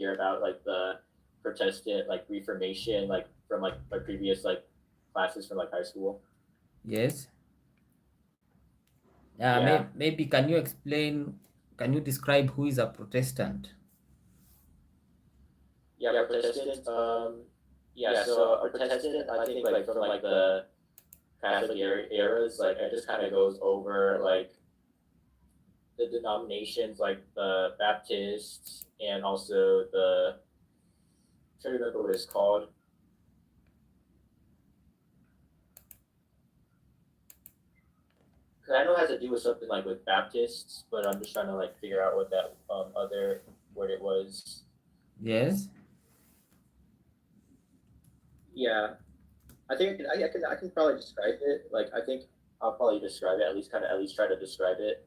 hear about like the Protestant like Reformation like from like my previous like classes from like high school. Yes. Yeah, Maybe can you describe who is a Protestant? yeah, Protestant. Yeah, so a Protestant, I think like from like the Catholic eras, like it just kind of goes over like the denominations, like the Baptists and also the I'm trying to remember what it's called. 'Cause I know it has to do with something like with Baptists, but I'm just trying to like figure out what that other word it was. Yes. Yeah, I can probably describe it. Like I think I'll probably describe it at least try to describe it.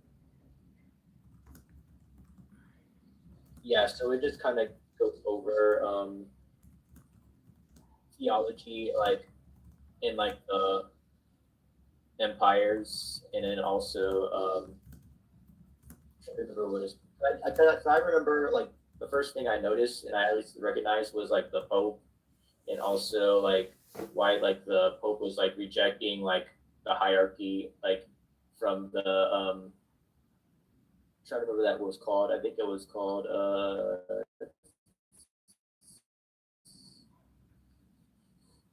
Yeah, so it just kind of goes over theology like in like the empires, and then also I remember what is I remember like the first thing I noticed and I at least recognized was like the Pope, and also like why like the Pope was like rejecting like the hierarchy like from the I'm trying to remember that was called. I think it was called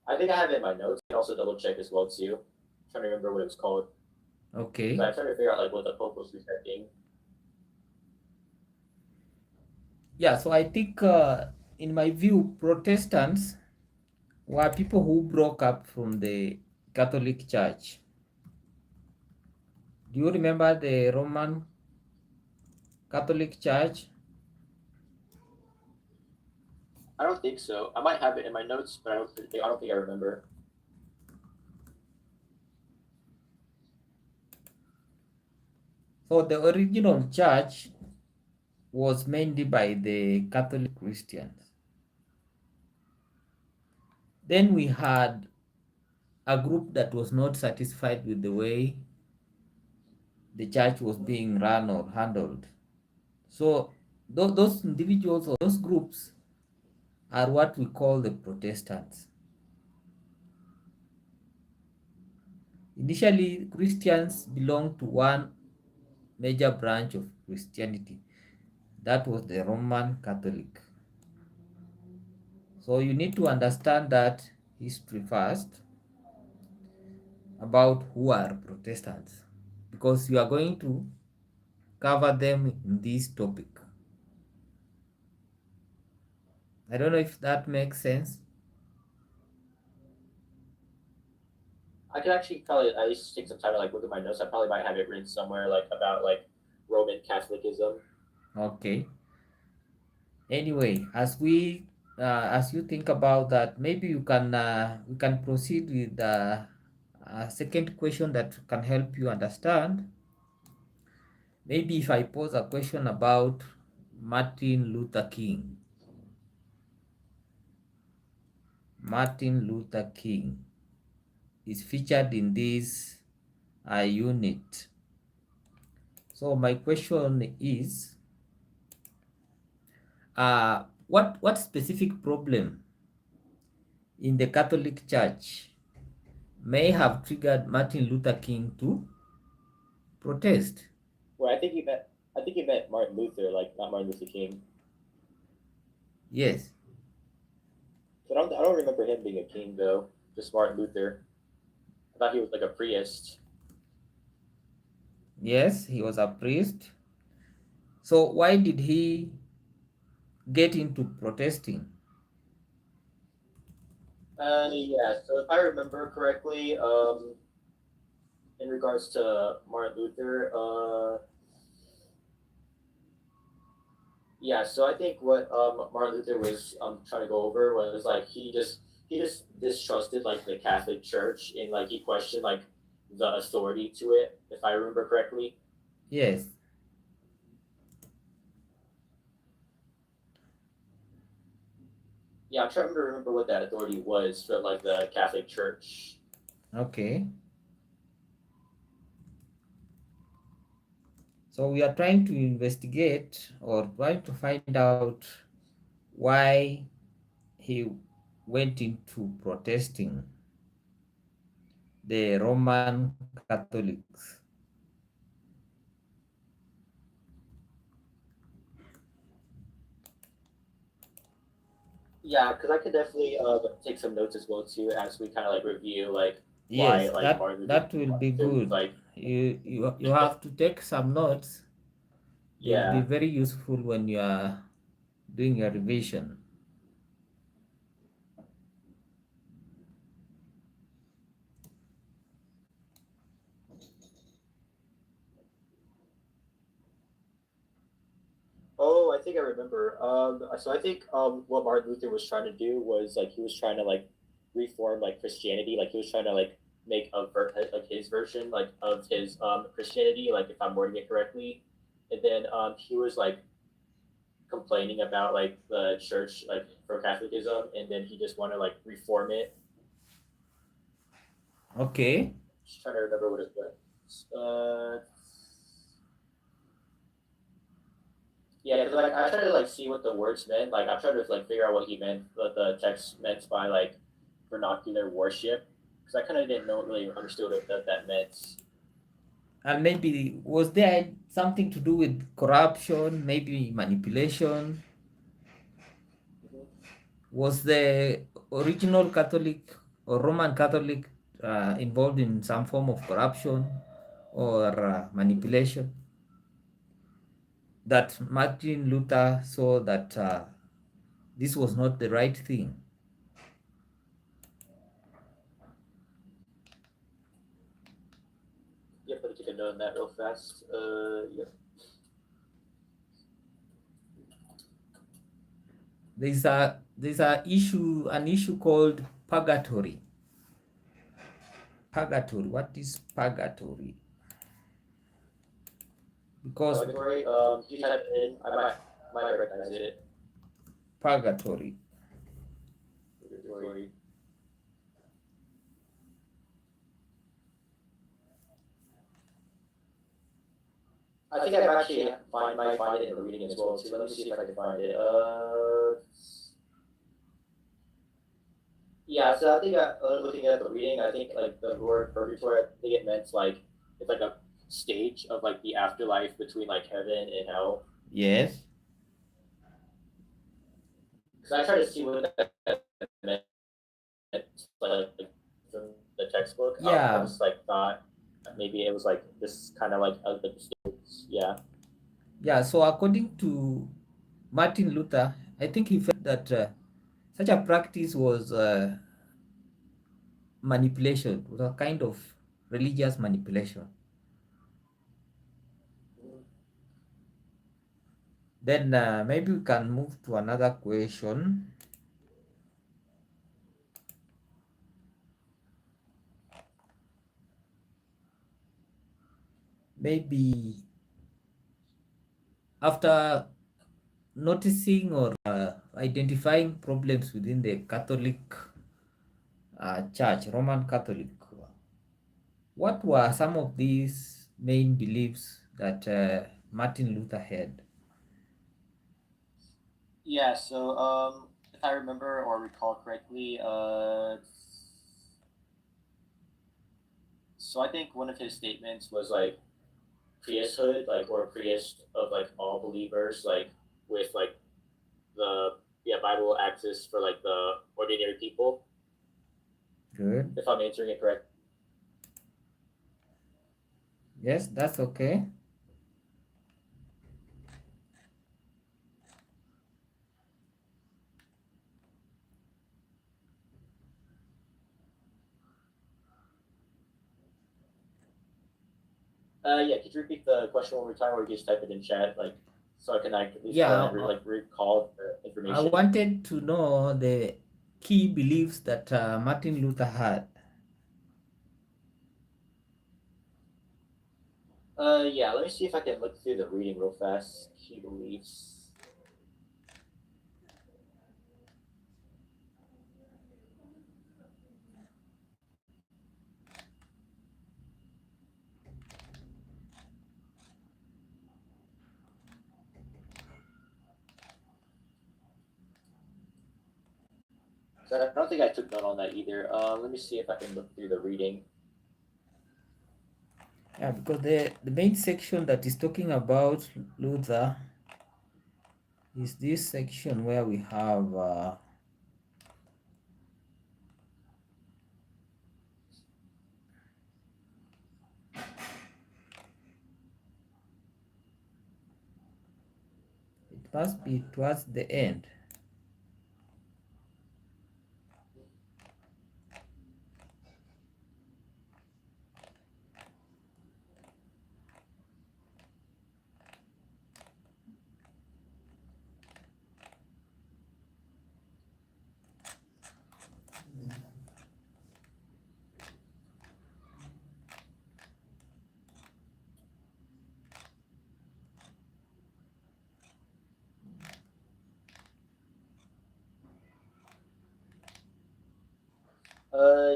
I think I have it in my notes. I can also double check as well too. I'm trying to remember what it was called. But Okay. I'm trying to figure out like what the Pope was rejecting. Yeah, so I think in my view, Protestants were people who broke up from the Catholic Church. Do you remember the Roman Catholic Church? I don't think so. I might have it in my notes, but I don't think I remember. So the original church was mainly by the Catholic Christians. Then we had a group that was not satisfied with the way the church was being run or handled. So those individuals or those groups are what we call the Protestants. Initially, Christians belonged to one major branch of Christianity. That was the Roman Catholic. So you need to understand that history first about who are Protestants because you are going to cover them in this topic. I don't know if that makes sense. I could actually probably at least take some time to like look at my notes. I probably might have it written somewhere like about like Roman Catholicism. Okay. Anyway, as you think about that, maybe we can proceed with a second question that can help you understand. Maybe if I pose a question about Martin Luther King. Martin Luther King is featured in this unit. So my question is, what specific problem in the Catholic Church may have triggered Martin Luther King to protest? Well, I think he meant Martin Luther, like not Martin Luther King. Yes, So I don't remember him being a king though. Just Martin Luther. I thought he was like a priest. yes, he was a priest. So why did he get into protesting? Yeah. So if I remember correctly, in regards to Martin Luther, yeah. So I think what Martin Luther was trying to go over was like he just distrusted like the Catholic Church, and like he questioned like the authority to it. If I remember correctly. Yes, Yeah, I'm trying to remember what that authority was for like the Catholic Church. okay. So we are trying to investigate or trying to find out why he went into protesting the Roman Catholics. Yeah, because I could definitely take some notes as well too as we kind of like review like why Yes, like that Martin Luther that will be wanted to good. like You have to take some notes. They will be yeah. very useful when you are doing your revision. Oh, I think I remember. So I think what Martin Luther was trying to do was like he was trying to like reform like Christianity. Like he was trying to like make like his version like of his Christianity. Like if I'm wording it correctly, and then he was like complaining about like the church like for Catholicism, and then he just wanted to like reform it. Okay. Just trying to remember what it was. Yeah, because like I tried to like see what the words meant. Like I tried to like figure out what he meant, what the text meant by like vernacular worship, because I kind of didn't know really understood what that meant. And maybe was there something to do with corruption, maybe manipulation? Mm-hmm. Was the original Catholic or Roman Catholic involved in some form of corruption or manipulation? That Martin Luther saw that this was not the right thing. Yeah, but you can know that real fast. Yeah. There's an issue called purgatory. Purgatory. What is purgatory? Because Purgatory. If you type it in, I might recognize it. purgatory. Purgatory. I think I've actually might find it in the reading as well too. Let me see if I can find it. Yeah, so I think looking at the reading, I think like the word purgatory, I think it meant like it's like a stage of like the afterlife between like heaven and hell. Yes. Because I tried to see what that meant like from the textbook. I Yeah. just like thought maybe it was like this kind of like the yeah. Yeah. So according to Martin Luther, I think he felt that such a practice was manipulation, was a kind of religious manipulation. Then maybe we can move to another question. Maybe after noticing or identifying problems within the Catholic Church, Roman Catholic, what were some of these main beliefs that Martin Luther had? Yeah, so if I remember or recall correctly, so I think one of his statements was like priesthood, like or priest of like all believers, like with like the Bible access for like the ordinary people. Good. If I'm answering it correct. Yes, that's okay. Yeah, could you repeat the question one more time, or you just type it in chat, like so I can like at least Yeah, like recall the I information. wanted to know the key beliefs that Martin Luther had. Yeah, let me see if I can look through the reading real fast. Key beliefs. So I don't think I took note on that either. Let me see if I can look through the reading. Yeah, because the main section that is talking about Luther is this section where we have it must be towards the end.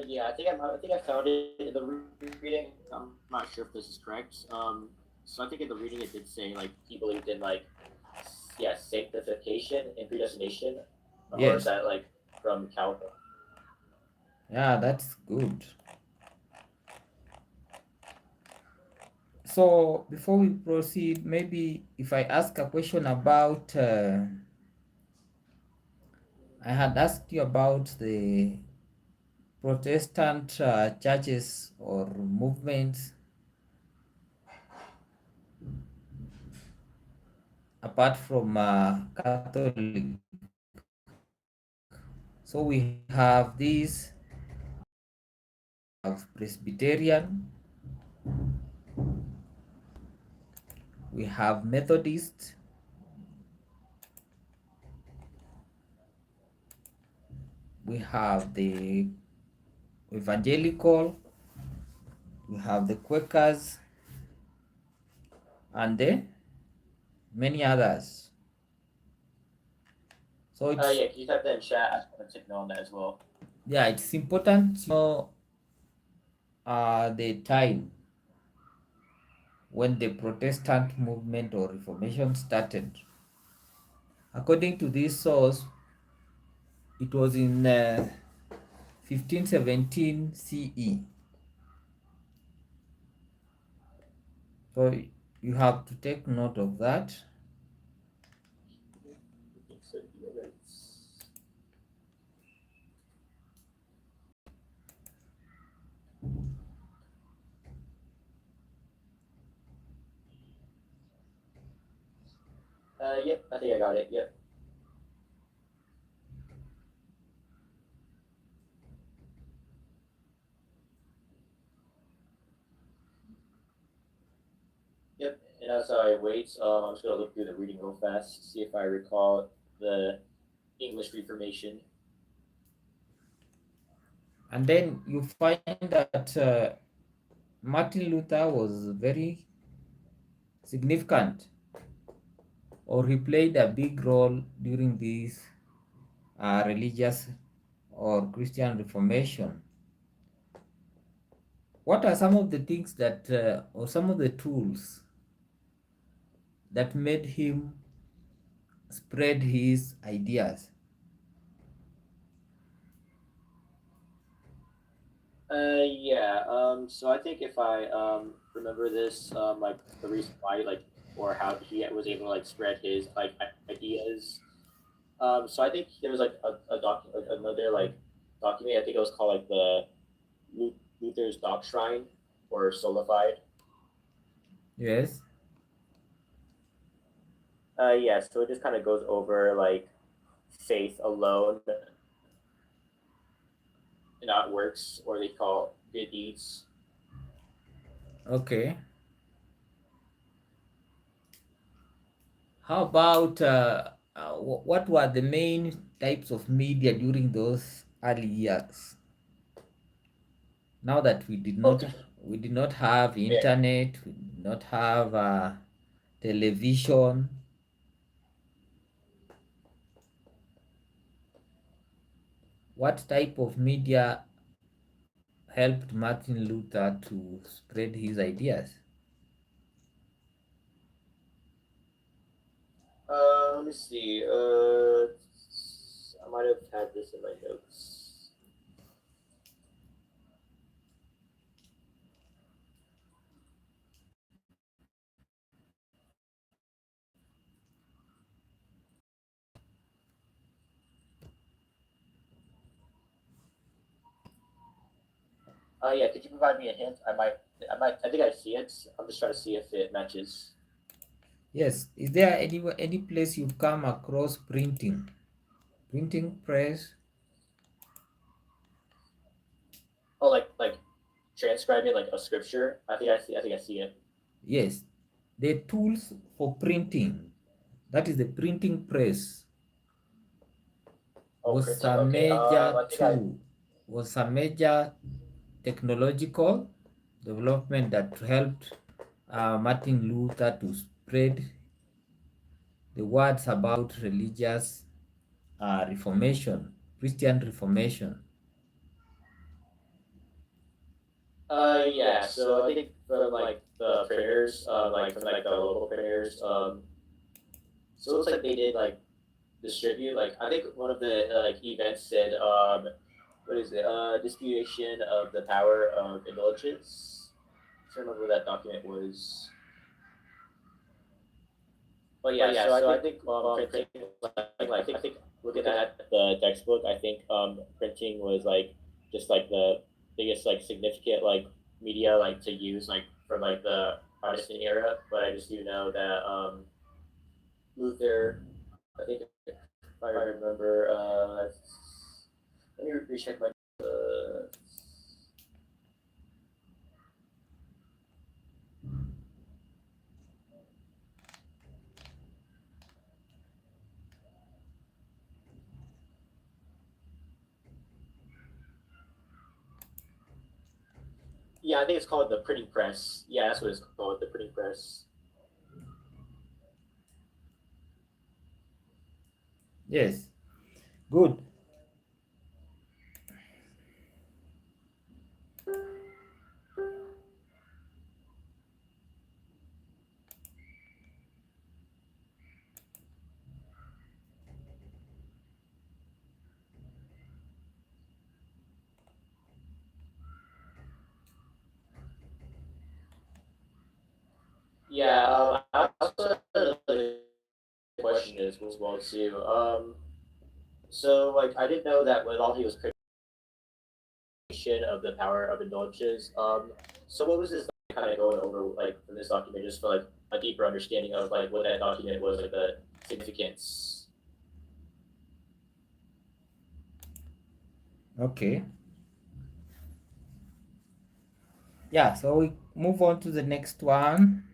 Yeah, I think I found it in the reading. I'm not sure if this is correct. So I think in the reading it did say like he believed in like, yeah, sanctification and predestination, or is Yes. that like from Calvin? Yeah, that's good. So before we proceed, maybe if I ask a question about, I had asked you about the Protestant churches or movements apart from Catholic. So we have these, have Presbyterian, we have Methodist, we have the Evangelical, we have the Quakers, and the many others. So it's, Yeah, can you type that in chat? I just want to take note on that as well. yeah, it's important to know the time when the Protestant movement or Reformation started. According to this source, it was in 1517 CE. So you have to take note of that. Yep, I think I got it. Yep. Yep. And as I wait, I'm just gonna look through the reading real fast, see if I recall the English Reformation. And then you find that Martin Luther was very significant, or he played a big role during this religious or Christian Reformation. What are some of the things that, or some of the tools that made him spread his ideas? Yeah. So I think if I remember this, like the reason why, like, or how he was able to like spread his like ideas. So I think there was like like another like document. I think it was called like the Luther's Doctrine or Solidified. Yes. Yeah. So it just kind of goes over like faith alone, not works, or they call good deeds. Okay. How about what were the main types of media during those early years? Now that Okay. we did not have Yeah. internet, we did not have television. What type of media helped Martin Luther to spread his ideas? Let me see. might have had this in my notes. Yeah, could you provide me a hint? I think I see it. I'm just trying to see if it matches. Yes. Is there any place you've come across printing press? Oh, like transcribing like a scripture. I think I see it. Yes. The tools for printing. That is the printing press. Oh, Was printing. a Okay. major I think I. tool. Was a major technological development that helped Martin Luther to spread the words about religious reformation, Christian reformation. Yeah. So I think from like the printers, like from like the local printers, so it looks like they did like distribute. Like I think one of the like events said, what is it? Disputation of the power of indulgence. I don't remember what that document was. But yeah, so I think printing, I think looking at the textbook, I think printing was like just like the biggest like significant like media like to use like from like the Protestant era. But I just do know that Luther, I think if I remember, let me recheck my. Uh, yeah, I think it's called the printing press. Yeah, that's what it's called, the printing press. Yes, good. Yeah, I also had another question as well too. So like I didn't know that when all he was creation of the power of indulgences. So what was this kind of going over like from this document, just for like a deeper understanding of like what that document was, like the significance. Okay. Yeah, so we move on to the next one.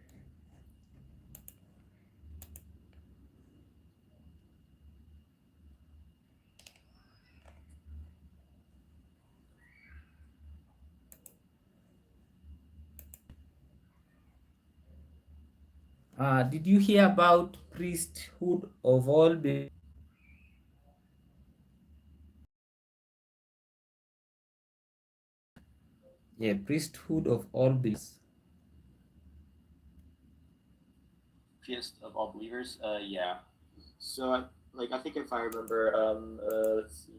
Did you hear about priesthood of all yeah, priesthood of all believers? Priest of all believers. Yeah. So like I think if I remember, let's see.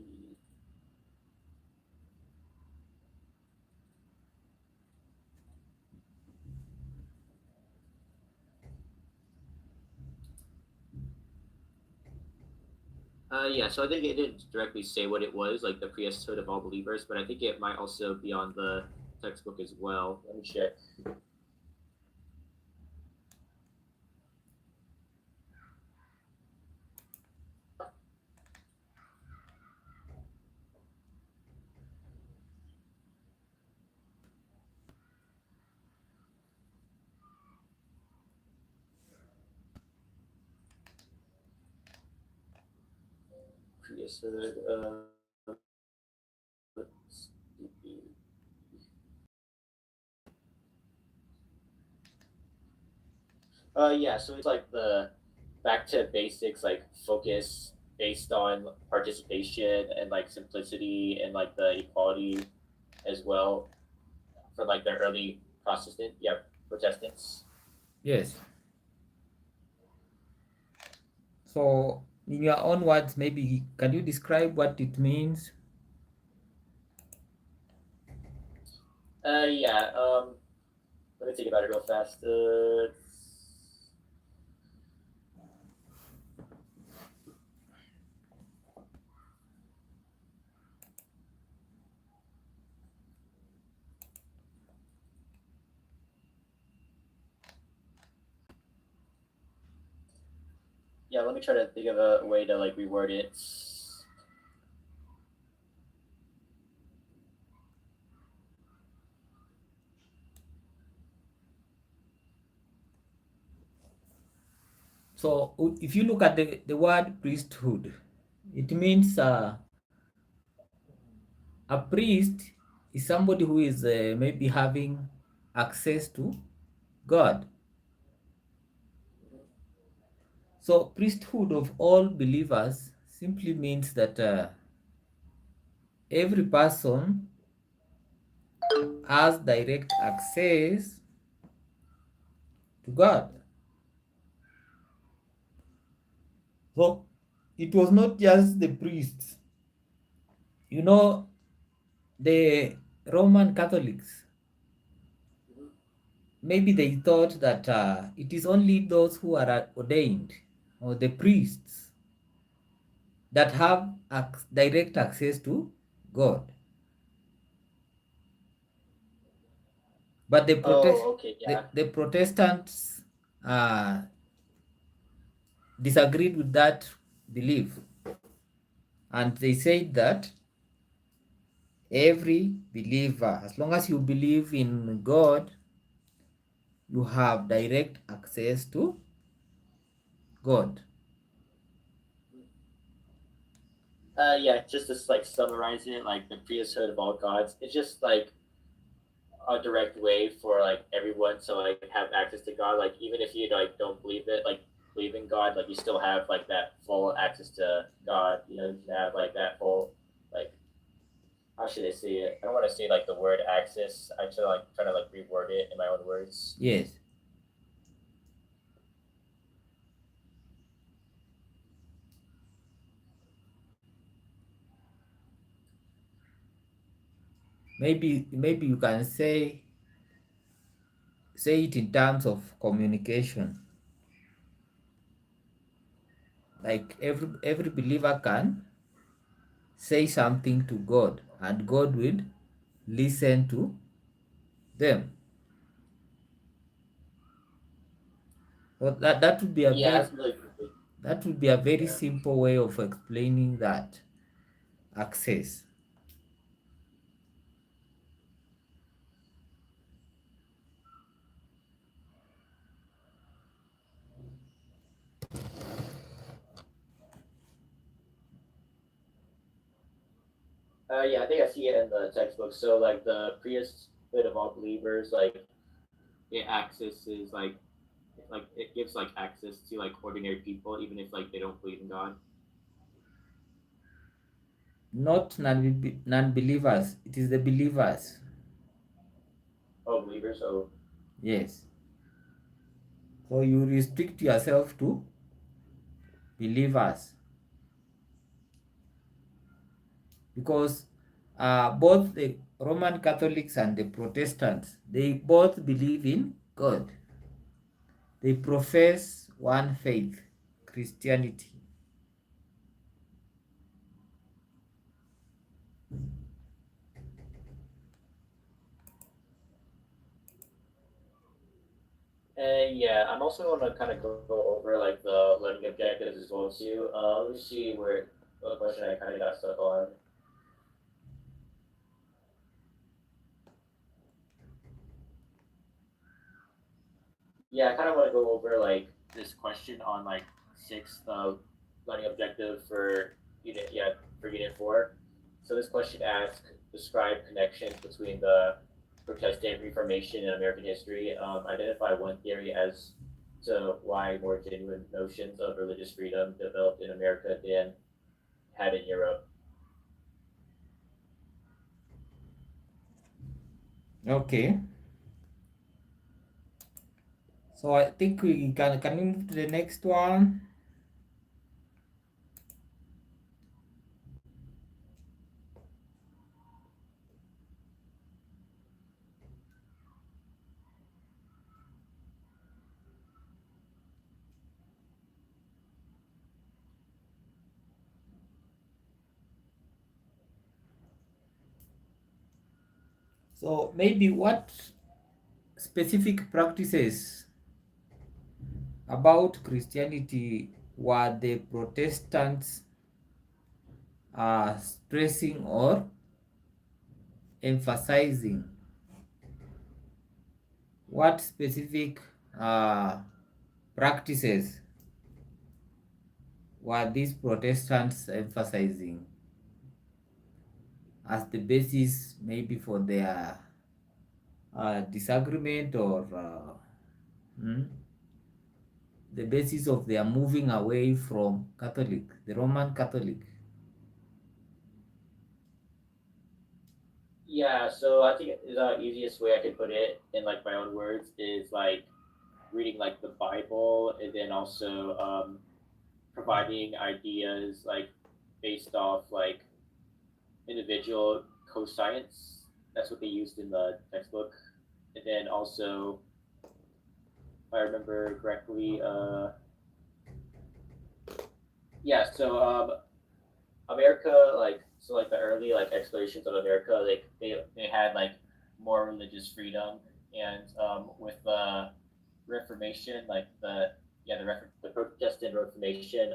Yeah, so I think it didn't directly say what it was, like the priesthood of all believers, but I think it might also be on the textbook as well. Let me check. Priesthood. Let's see. Yeah, so it's like the back to basics, like focus based on participation and like simplicity and like the equality as well for like the early Protestants. Yes. So in your own words, maybe can you describe what it means? Yeah. Let me think about it real fast. Yeah, let me try to think of a way to like reword it. So if you look at the word priesthood, it means a priest is somebody who is maybe having access to God. So priesthood of all believers simply means that every person has direct access to God. So it was not just the priests. You know, the Roman Catholics, maybe they thought that it is only those who are ordained or the priests that have direct access to God. But Oh, okay, yeah. the Protestants uh, disagreed with that belief, and they said that every believer, as long as you believe in God, you have direct access to God. Yeah, just to like summarize it, like the priesthood of all gods, it's just like a direct way for like everyone to like have access to God. Like even if you like don't believe it, like believe in God, like you still have like that full access to God. You know, you can have like that full like how should I say it? I don't want to say like the word access. I should like try to like reword it in my own words. Yes. Maybe you can say it in terms of communication. Like every believer can say something to God and God will listen to them. So that would be a Yeah, very that's really quickly. Yeah. simple way of explaining that access. Yeah, I think I see it in the textbook. So like the priesthood of all believers, like it accesses like it gives like access to like ordinary people, even if like they don't believe in God. Not non-believers. It is the believers. Oh, believers. Oh, Yes. So you restrict yourself to believers because both the Roman Catholics and the Protestants, they both believe in God. They profess one faith, Christianity. and yeah, I'm also going to kind of go over like the learning objectives as well too. Let me see where what question I kind of got stuck on. Yeah, I kind of want to go over like this question on like sixth learning objective for unit 4. So this question asks describe connections between the Protestant Reformation and American history. Identify one theory as to why more genuine notions of religious freedom developed in America than had in Europe. Okay. So I think we can you move to the next one? So maybe what specific practices about Christianity were the Protestants stressing or emphasizing? What specific uh, practices were these Protestants emphasizing as the basis maybe for their disagreement or the basis of their moving away from Catholic, the Roman Catholic? Yeah, so I think the easiest way I could put it in like my own words is like reading like the Bible, and then also providing ideas like based off like individual co-science. That's what they used in the textbook. And then also, if I remember correctly, yeah. So America, like so, like the early like explorations of America, like they had like more religious freedom, and with the Reformation, like the Protestant Reformation,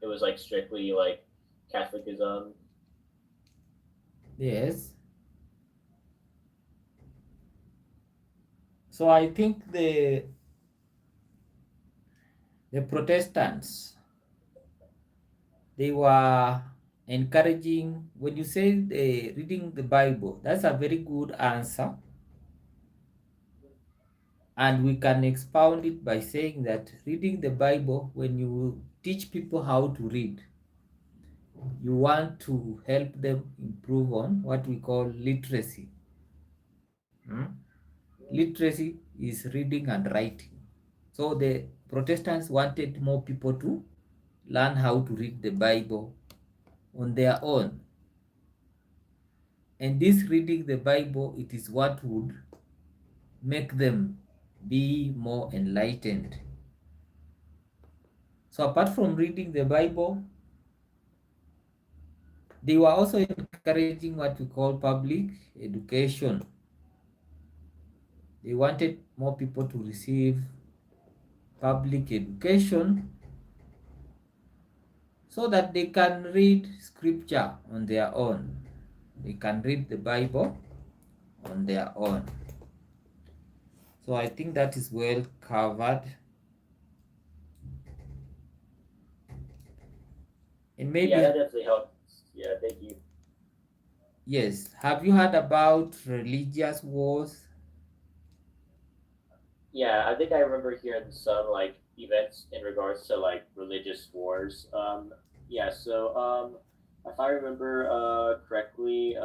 it was like strictly like Catholicism. Yes. So I think the Protestants, they were encouraging, when you say reading the Bible, that's a very good answer. And we can expound it by saying that reading the Bible, when you teach people how to read, you want to help them improve on what we call literacy. Hmm? Literacy is reading and writing. So the Protestants wanted more people to learn how to read the Bible on their own. And this reading the Bible, it is what would make them be more enlightened. So apart from reading the Bible, they were also encouraging what we call public education. They wanted more people to receive public education so that they can read scripture on their own. They can read the Bible on their own. So I think that is well covered. And Yeah, maybe, that definitely helps. Yeah, thank you. yes, have you heard about religious wars? Yeah, I think I remember hearing some like events in regards to like religious wars. Yeah, so if I remember correctly,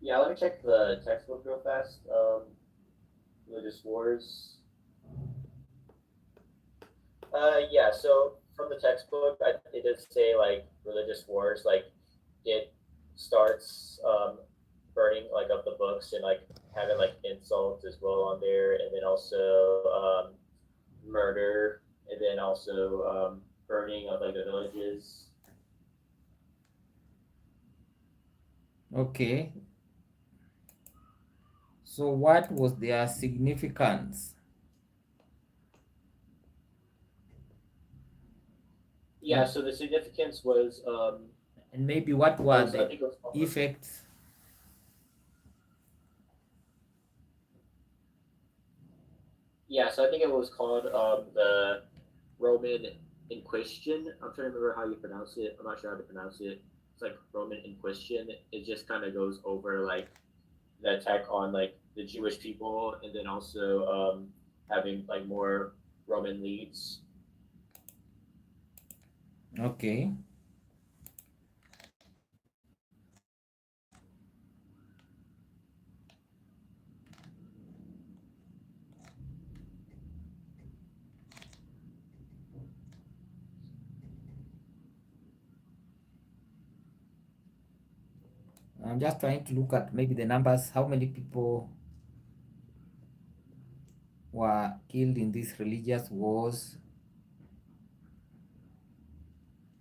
yeah, let me check the textbook real fast. Religious wars. Yeah, so from the textbook, it did say like religious wars, like it starts burning like of the books and like having like insults as well on there, and then also murder, and then also burning of like the villages. Okay, so what was their significance? Yeah, And, so the significance was and maybe what it were was I the think it was effects? yeah, so I think it was called the Roman Inquisition. I'm trying to remember how you pronounce it. I'm not sure how to pronounce it. It's like Roman Inquisition. It just kind of goes over like the attack on like the Jewish people, and then also having like more Roman leads. Okay. I'm just trying to look at maybe the numbers, how many people were killed in these religious wars.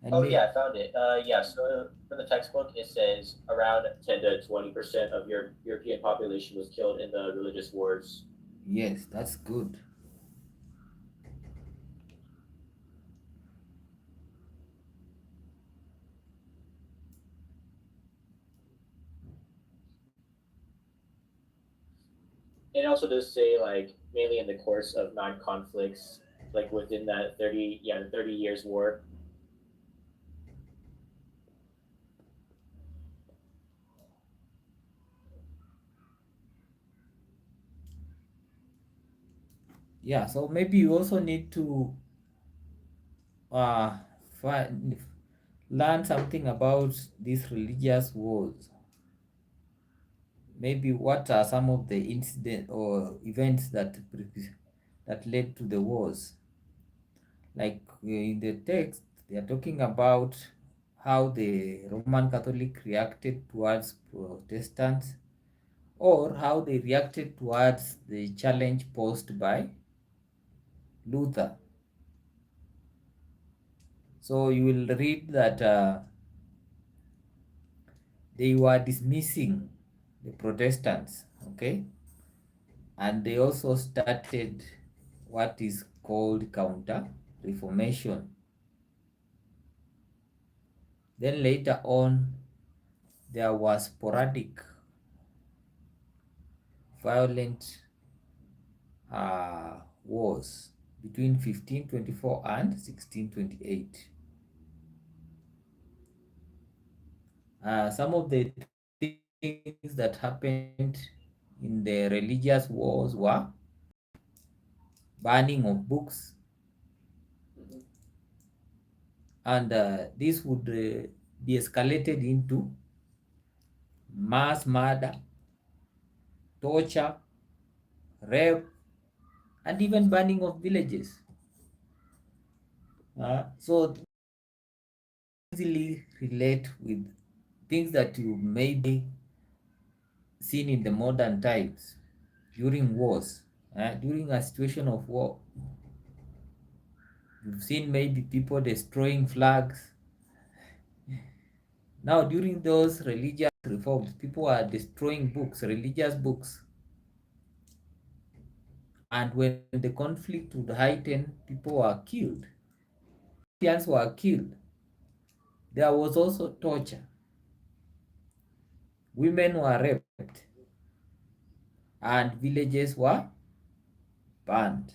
And Oh yeah, I found it. Yeah, so for the textbook, it says around 10 to 20% of your European population was killed in the religious wars. yes, that's good. And it also does say like mainly in the course of non-conflicts, like within that 30 years war. Yeah, so maybe you also need to uh, find, learn something about these religious wars. Maybe what are some of the incidents or events that led to the wars? Like in the text, they are talking about how the Roman Catholic reacted towards Protestants, or how they reacted towards the challenge posed by Luther. So you will read that they were dismissing the Protestants, okay, and they also started what is called counter reformation. Then later on, there was sporadic violent wars between 1524 and 1628. Some of the things that happened in the religious wars were burning of books, Mhm. and this would be escalated into mass murder, torture, rape, and even burning of villages. So easily relate with things that you may be seen in the modern times during wars. During a situation of war, you've seen maybe people destroying flags. Now, during those religious reforms, people are destroying books, religious books. And when the conflict would heighten, people were killed. Christians were killed. There was also torture. Women were raped, and villages were burned.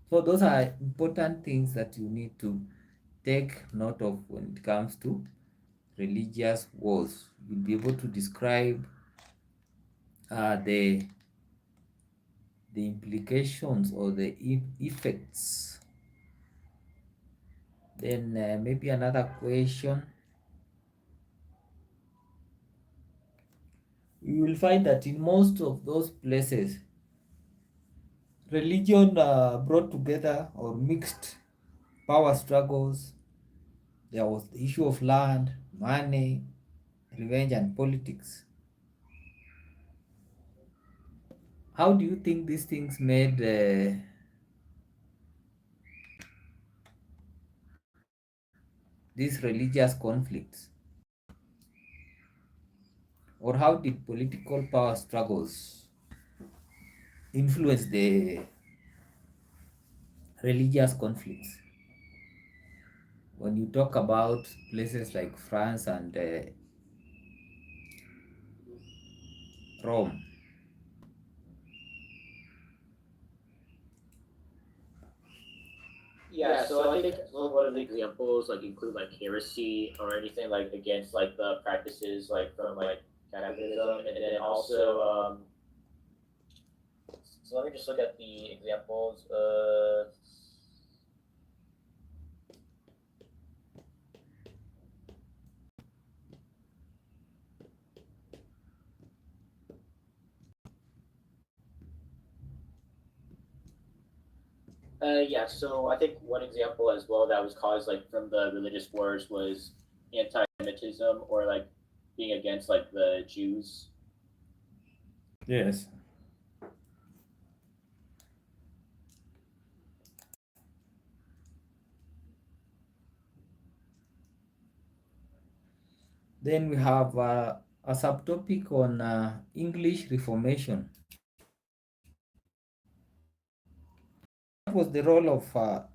So those are important things that you need to take note of when it comes to religious wars. You'll be able to describe the implications or the effects. Then maybe another question. You will find that in most of those places, religion brought together or mixed power struggles. There was the issue of land, money, revenge, and politics. How do you think these things made these religious conflicts? Or how did political power struggles influence the religious conflicts? When you talk about places like France and Rome. Yeah, so I think one of the examples like include like heresy or anything like against like the practices like from like Catholicism, and then also so let me just look at the examples. Yeah, so I think one example as well that was caused like from the religious wars was anti-Semitism or like being against like the Jews. Yes. Then we have a subtopic on English Reformation. What was the role of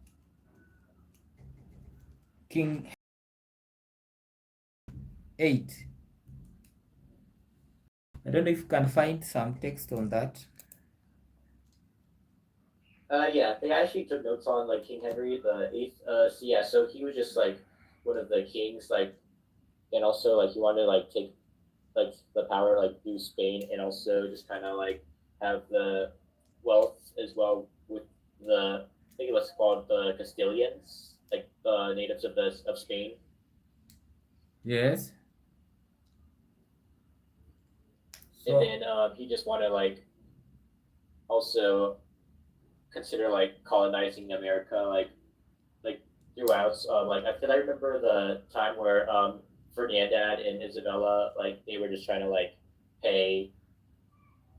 King VIII? I don't know if you can find some text on that. Yeah, they actually took notes on like King Henry the Eighth. So yeah, so he was just like one of the kings, like, and also like he wanted to like take like the power like through Spain, and also just kind of like have the wealth as well with the, I think it was called the Castilians, like the natives of Spain. Yes. And So then he just wanted like also consider like colonizing America, like throughout. Like I remember the time where Ferdinand and Isabella, like they were just trying to like pay.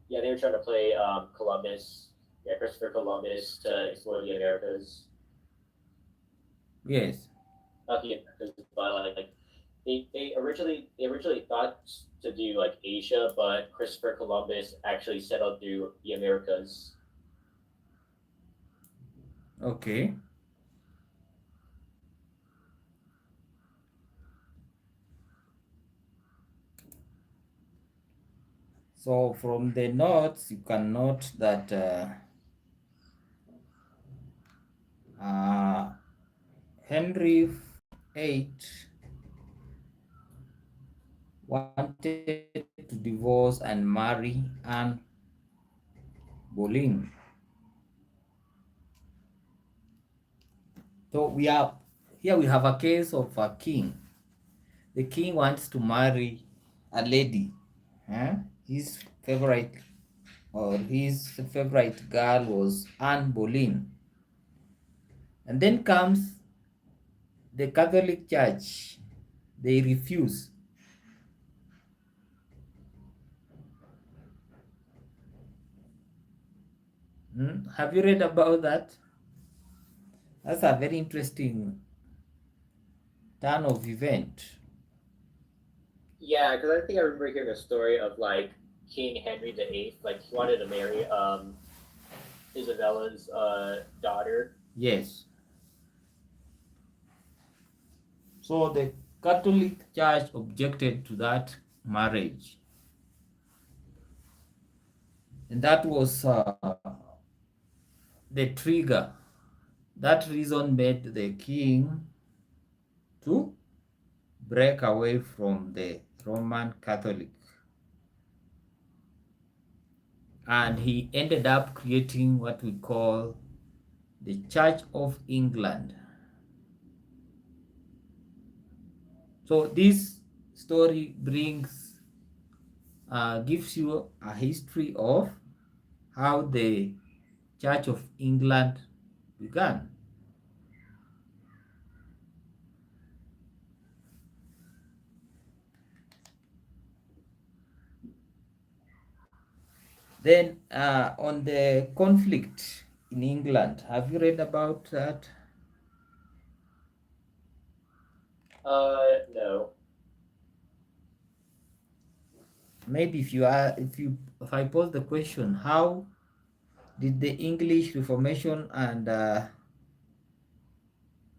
Yeah, they were trying to play Columbus. Yeah, Christopher Columbus to explore the Americas. yes. Not the Americas, but like they originally thought to do like Asia, but Christopher Columbus actually settled through the Americas. Okay. So from the notes, you can note that uh, Henry VIII wanted to divorce and marry Anne Boleyn. So we have a case of a king. The king wants to marry a lady. Huh? His favorite girl was Anne Boleyn. And then comes the Catholic Church. They refuse. Have you read about that? That's a very interesting turn of event. Yeah, because I think I remember hearing a story of like King Henry the Eighth. Like he wanted to marry Isabella's daughter. Yes. So the Catholic Church objected to that marriage. And that was the trigger. That reason made the king to break away from the Roman Catholic. And he ended up creating what we call the Church of England. So this story gives you a history of how the Church of England began. Then on the conflict in England, have you read about that? No. Maybe if I pose the question, how did the English Reformation and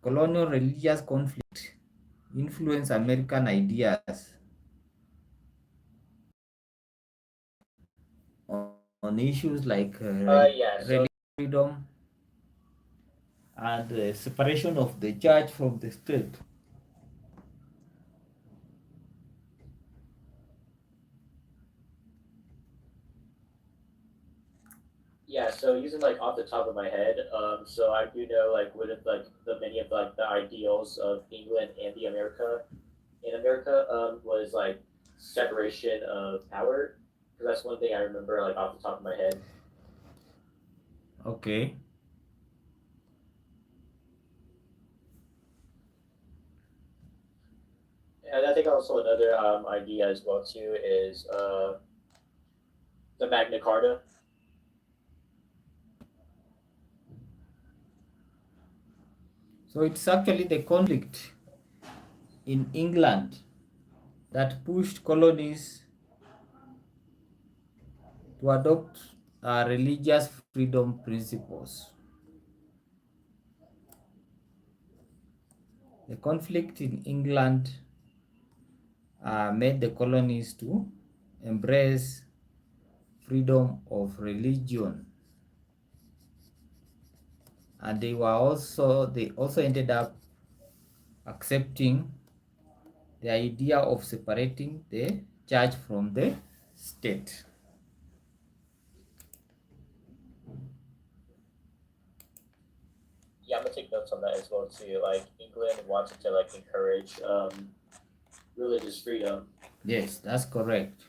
colonial religious conflict influence American ideas on issues like Yeah. So religious freedom and separation of the church from the state? yeah. So using like off the top of my head, so I do know like what if like the many of like the ideals of England and the America in America was like separation of power, because that's one thing I remember like off the top of my head. Okay. And I think also another idea as well too is the Magna Carta. So it's actually the conflict in England that pushed colonies to adopt religious freedom principles. The conflict in England made the colonies to embrace freedom of religion, and they also ended up accepting the idea of separating the church from the state. Yeah, I'm gonna take notes on that as well too. Like England wanted to like encourage religious freedom. Yes, that's correct.